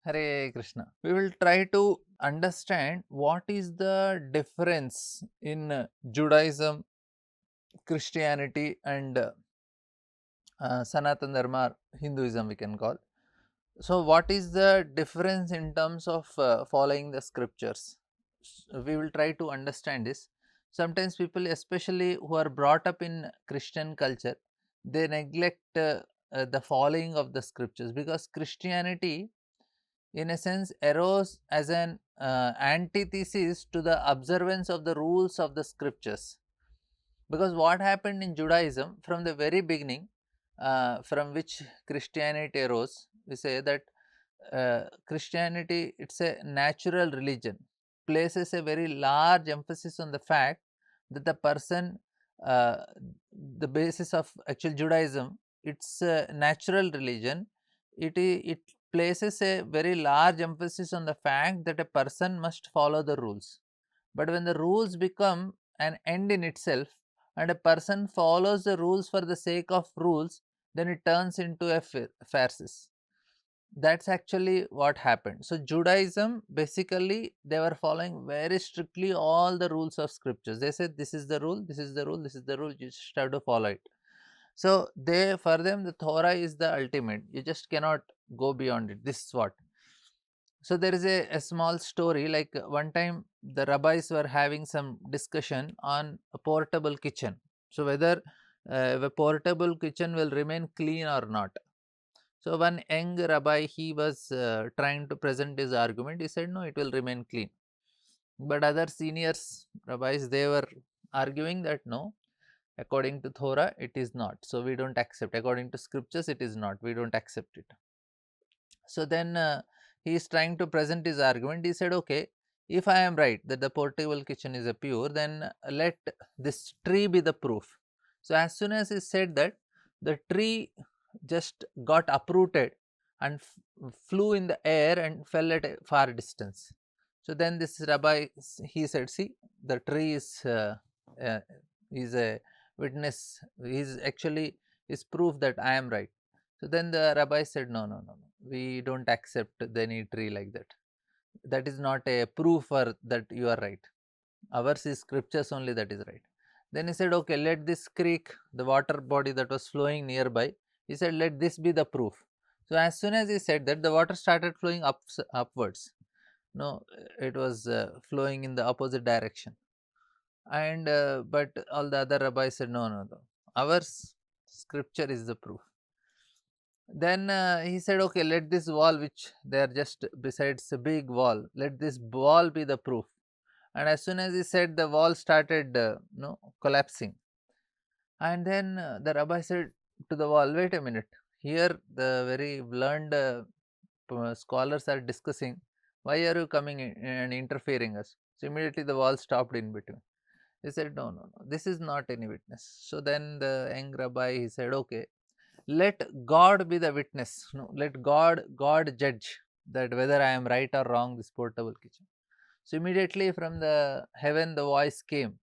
Hare Krishna. We will try to understand what is the difference in Judaism, Christianity, and Sanatana Dharma, Hinduism, we can call. So, what is the difference in terms of following the scriptures? We will try to understand this. Sometimes people, especially who are brought up in Christian culture, they neglect the following of the scriptures, because Christianity in a sense arose as an antithesis to the observance of the rules of the scriptures. Because what happened in Judaism from the very beginning, from which Christianity arose, we say that Christianity, it's a natural religion, places a very large emphasis on the fact that the person, uh, the basis of actual Judaism, it's a natural religion. It places a very large emphasis on the fact that a person must follow the rules. But when the rules become an end in itself and a person follows the rules for the sake of rules, then it turns into a farce. That's actually what happened. So Judaism, basically they were following very strictly all the rules of scriptures. They said this is the rule, this is the rule, this is the rule, you just have to follow it. So they, for them, the Torah is the ultimate, you just cannot go beyond it. This is what. So there is a small story, like one time the rabbis were having some discussion on a portable kitchen. So whether the portable kitchen will remain clean or not. So one young rabbi, he was trying to present his argument. He said, no, it will remain clean. But other seniors rabbis, they were arguing that no, according to Torah, it is not. So we don't accept. According to scriptures, it is not. We don't accept it. So then he is trying to present his argument. He said, okay, if I am right that the portable kitchen is a pure, then let this tree be the proof. So as soon as he said that, the tree just got uprooted and flew in the air and fell at a far distance. So then this rabbi, he said, see, the tree uh, is a witness, is actually is proof that I am right. So then the rabbi said, no, no, no, no, we don't accept any tree like that. That is not a proof for that you are right. Ours is scriptures only, that is right. Then he said, okay, let this creek, the water body that was flowing nearby, he said, let this be the proof. So as soon as he said that, the water started flowing upwards. No, it was flowing in the opposite direction. And but all the other rabbis said, no, no, no, our scripture is the proof. Then he said, okay, let this wall, which they are just besides a big wall, let this wall be the proof. And as soon as he said, the wall started collapsing. And then the rabbi said to the wall, wait a minute, here the very learned scholars are discussing, why are you coming in and interfering us? So immediately the wall stopped in between. He said, no, no, no, this is not any witness. So then the young rabbi, he said, okay, let God be the witness. No, let God judge that whether I am right or wrong, this portable kitchen. So immediately from the heaven the voice came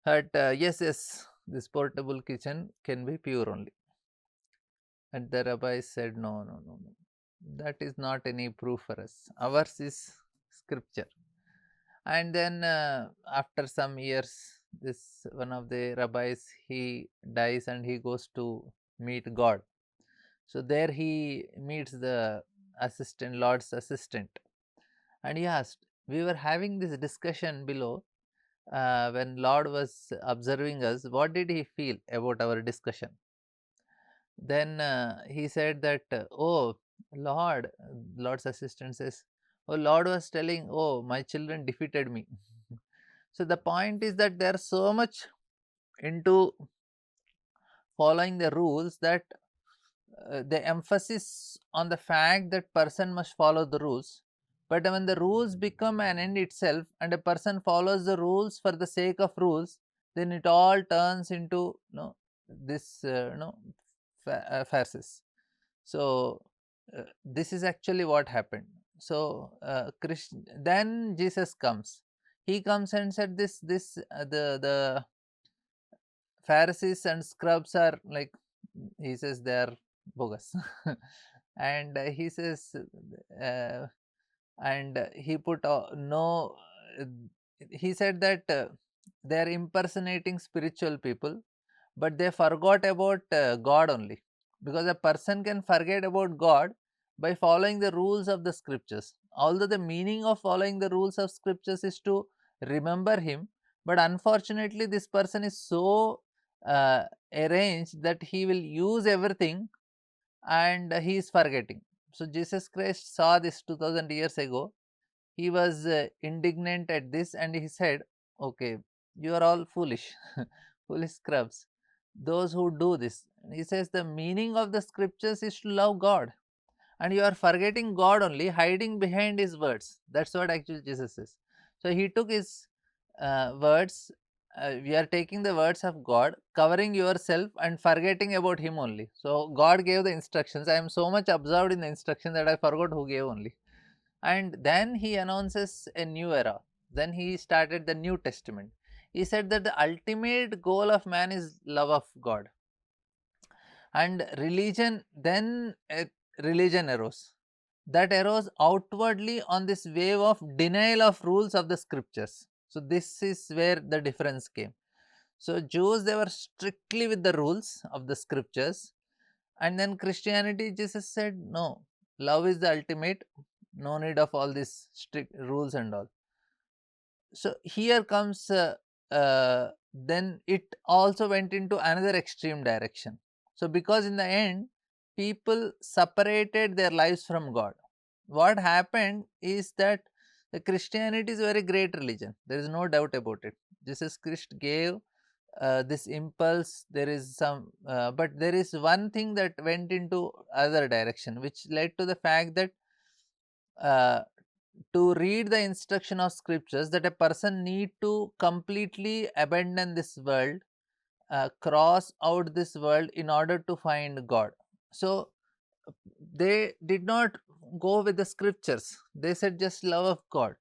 that yes, yes, this portable kitchen can be pure only. And the rabbi said, no, no, no, no, that is not any proof for us. Ours is scripture. And then after some years, this one of the rabbis, he dies and he goes to meet God. So there he meets the assistant, Lord's assistant, and he asked, we were having this discussion below, when Lord was observing us, what did he feel about our discussion? Then he said that, oh Lord, Lord's assistant says, oh, Lord was telling, oh, my children defeated me. So the point is that they are so much into following the rules that the emphasis on the fact that person must follow the rules. But when the rules become an end itself and a person follows the rules for the sake of rules, then it all turns into this farces. So this is actually what happened. So then Jesus comes. He comes and said, this the Pharisees and scribes are like, he says, they are bogus. and he says, uh, and he put no, uh, he said that they are impersonating spiritual people, but they forgot about God only, because a person can forget about God by following the rules of the scriptures. Although the meaning of following the rules of scriptures is to remember Him, but unfortunately, this person is so uh, arranged that he will use everything and he is forgetting. So, Jesus Christ saw this 2000 years ago. He was indignant at this and he said, okay, you are all foolish, foolish scrubs, those who do this. He says the meaning of the scriptures is to love God, and you are forgetting God only, hiding behind His words. That's what actually Jesus says. So he took His words. We are taking the words of God, covering yourself and forgetting about Him only. So God gave the instructions. I am so much absorbed in the instruction that I forgot who gave only. And then he announces a new era. Then he started the New Testament. He said that the ultimate goal of man is love of God. And religion, then religion arose. That arose outwardly on this wave of denial of rules of the scriptures. So this is where the difference came. So Jews, they were strictly with the rules of the scriptures, and then Christianity, Jesus said, no, love is the ultimate, no need of all these strict rules and all. So here comes, then it also went into another extreme direction. So because in the end, people separated their lives from God. What happened is that the Christianity is a very great religion. There is no doubt about it. Jesus Christ gave this impulse. There is some, but there is one thing that went into other direction, which led to the fact that uh, to read the instruction of scriptures, that a person need to completely abandon this world, cross out this world in order to find God. So they did not go with the scriptures. They said just love of God.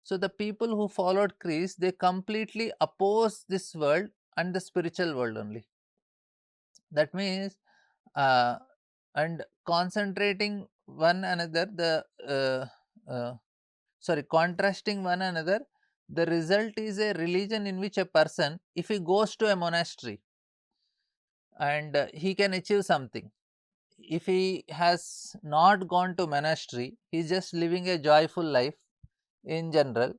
So the people who followed Christ, they completely oppose this world and the spiritual world only. That means, uh, and concentrating one another, the sorry, contrasting one another, the result is a religion in which a person, if he goes to a monastery and he can achieve something. If he has not gone to monastery, he is just living a joyful life in general,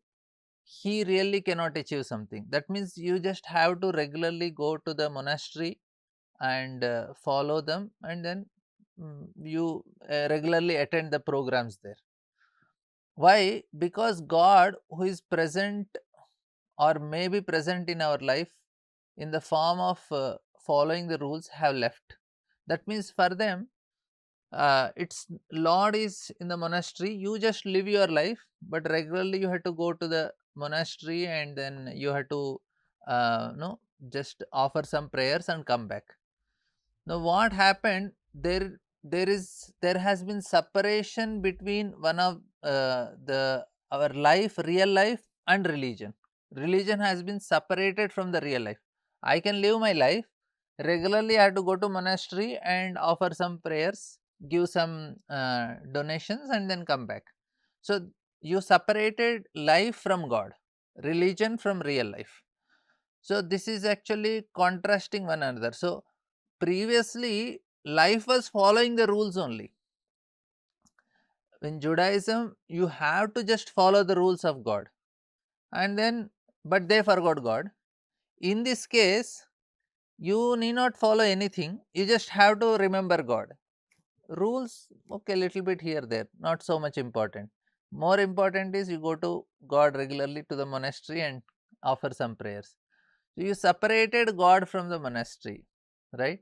he really cannot achieve something. That means you just have to regularly go to the monastery and follow them, and then you regularly attend the programs there. Why? Because God, who is present or may be present in our life in the form of following the rules, have left. That means for them, its Lord is in the monastery. You just live your life, but regularly you have to go to the monastery and then you have to no, just offer some prayers and come back. Now what happened there? There has been separation between one of the our life, real life, and religion. Religion has been separated from the real life. I can live my life regularly. I have to go to monastery and offer some prayers, give some donations, and then come back. So you separated life from God, religion from real life. So this is actually contrasting one another. So previously, life was following the rules only. In Judaism, you have to just follow the rules of God, and then, but they forgot God. In this case, you need not follow anything, you just have to remember God. Rules, okay, little bit here, there, not so much important. More important is you go to God regularly to the monastery and offer some prayers. So you separated God from the monastery, right?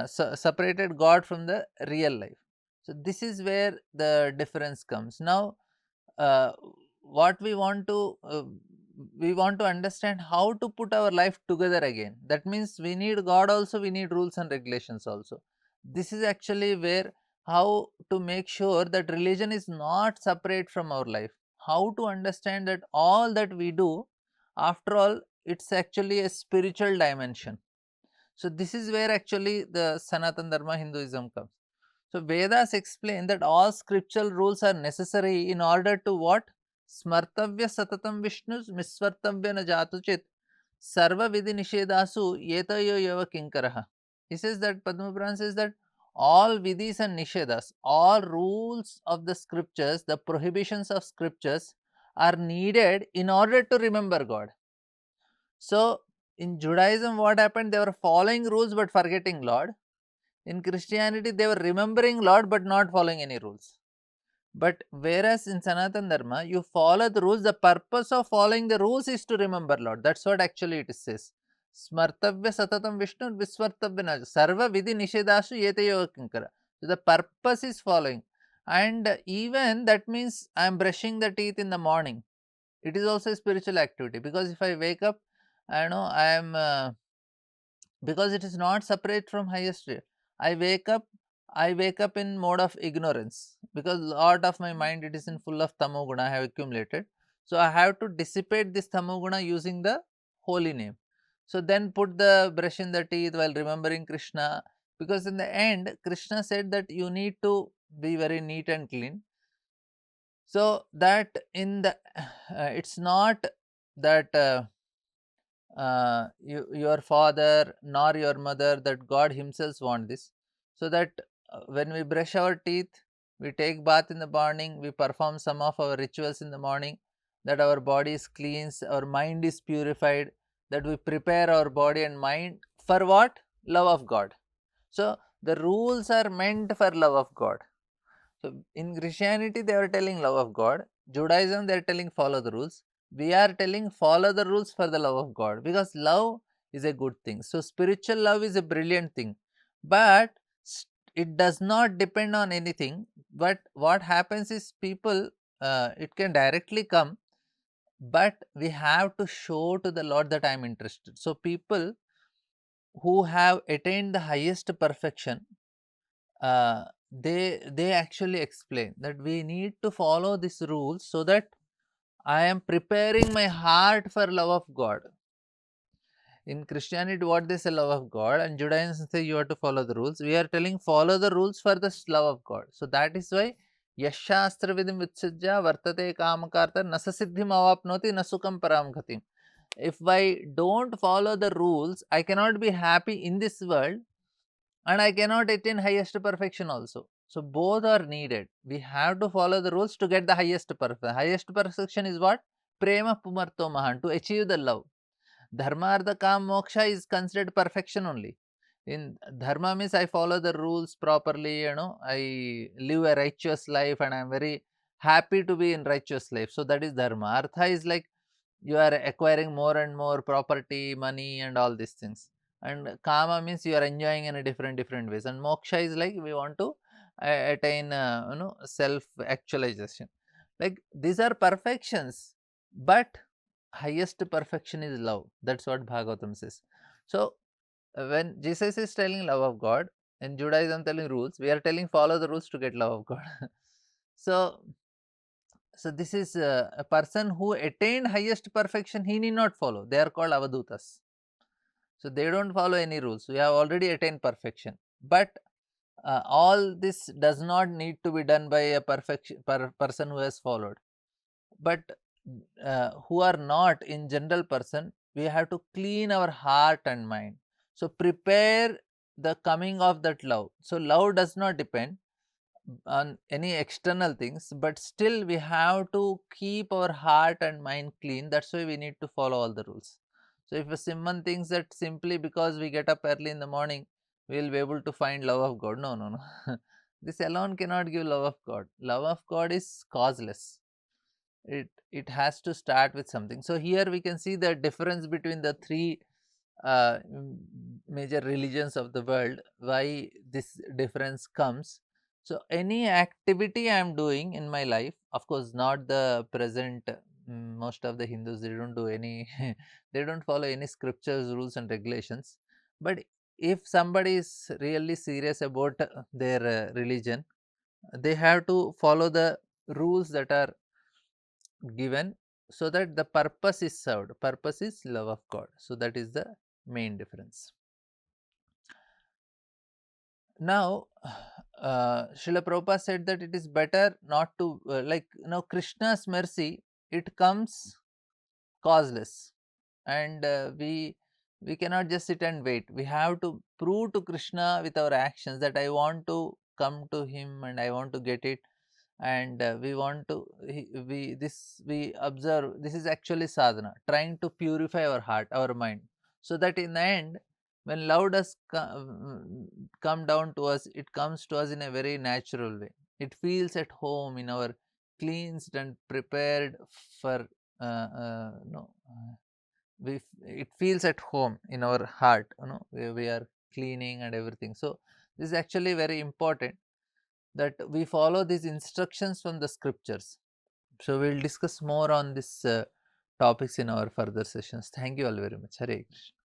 Separated God from the real life. So this is where the difference comes. Now, uh, what we want to understand how to put our life together again. That means we need God also, we need rules and regulations also. This is actually where, how to make sure that religion is not separate from our life. How to understand that all that we do, after all, it's actually a spiritual dimension. So this is where actually the Sanatan Dharma Hinduism comes. So Vedas explain that all scriptural rules are necessary in order to what? Smartavya satatam Vishnu misvartavya na jatuchit sarva vidhi nishedasu yetayo yava kinkaraha. He says that, Padma Puran says that all vidhis and nishedas, all rules of the scriptures, the prohibitions of scriptures are needed in order to remember God. So in Judaism what happened? They were following rules but forgetting Lord. In Christianity, they were remembering Lord but not following any rules. But whereas in Sanatan Dharma, you follow the rules, the purpose of following the rules is to remember Lord. That's what actually it says. Smartavya satatam Vishnu visvartavya na sarva vidhi nishedashu yete yoga kinkara. So the purpose is following. And even that means I am brushing the teeth in the morning. It is also a spiritual activity, because if I wake up, I know I am because it is not separate from highest real. I wake up in mode of ignorance, because lot of my mind it is in full of tamoguna I have accumulated. So I have to dissipate this tamoguna using the holy name. So then put the brush in the teeth while remembering Krishna, because in the end Krishna said that you need to be very neat and clean. So that in the it's not that your father nor your mother, that God himself want this. So that when we brush our teeth, we take bath in the morning, we perform some of our rituals in the morning, that our body is cleansed, our mind is purified, that we prepare our body and mind for what? Love of God. So the rules are meant for love of God. So in Christianity they are telling love of God, Judaism they are telling follow the rules. We are telling follow the rules for the love of God, because love is a good thing. So spiritual love is a brilliant thing, but it does not depend on anything. But what happens is people, it can directly come, but we have to show to the Lord that I am interested. So people who have attained the highest perfection, they actually explain that we need to follow these rules so that I am preparing my heart for love of God. In Christianity, what they say love of God, and Judaism say you have to follow the rules. We are telling follow the rules for the love of God. So that is why yashastra vidim vitsajya vartate kamakarta nasasiddhim avapnoti nasukam param ghatim. If I don't follow the rules, I cannot be happy in this world, and I cannot attain highest perfection also. So both are needed. We have to follow the rules to get the highest perfection. Highest perfection is what? Prema pumarto mahan, to achieve the love. Dharma artha kam moksha is considered perfection only. In dharma means I follow the rules properly, I live a righteous life and I am very happy to be in righteous life. So that is dharma. Artha is like you are acquiring more and more property, money and all these things. And kama means you are enjoying in a different ways. And moksha is like we want to attain self actualization. Like these are perfections, but highest perfection is love. That's what Bhagavatam says. So when Jesus is telling love of God, in Judaism telling rules, we are telling follow the rules to get love of God. so so this is a person who attained highest perfection, he need not follow. They are called avadutas. So they don't follow any rules. We have already attained perfection. But all this does not need to be done by a person who has followed. But who are not in general person, we have to clean our heart and mind. So prepare the coming of that love. So love does not depend on any external things, but still we have to keep our heart and mind clean. That's why we need to follow all the rules. So if a Simon thinks that simply because we get up early in the morning we will be able to find love of God, no. This alone cannot give love of God. Love of God is causeless. It has to start with something. So here we can see the difference between the three major religions of the world, why this difference comes. So any activity I am doing in my life, of course not the present, most of the Hindus, they don't do any they don't follow any scriptures, rules and regulations. But if somebody is really serious about their religion, they have to follow the rules that are given, so that the purpose is served. Purpose is love of God. So that is the main difference. Now, Srila Prabhupada said that it is better not to, Krishna's mercy, it comes causeless, and we cannot just sit and wait. We have to prove to Krishna with our actions that I want to come to him and I want to get it. And we want to we observe, this is actually sadhana, trying to purify our heart, our mind, so that in the end, when love does come down to us, it comes to us in a very natural way. It feels at home in our cleansed and prepared for no it feels at home in our heart, where we are cleaning and everything. So this is actually very important, that we follow these instructions from the scriptures. So we'll discuss more on this topics in our further sessions. Thank you all very much. Hare Krishna.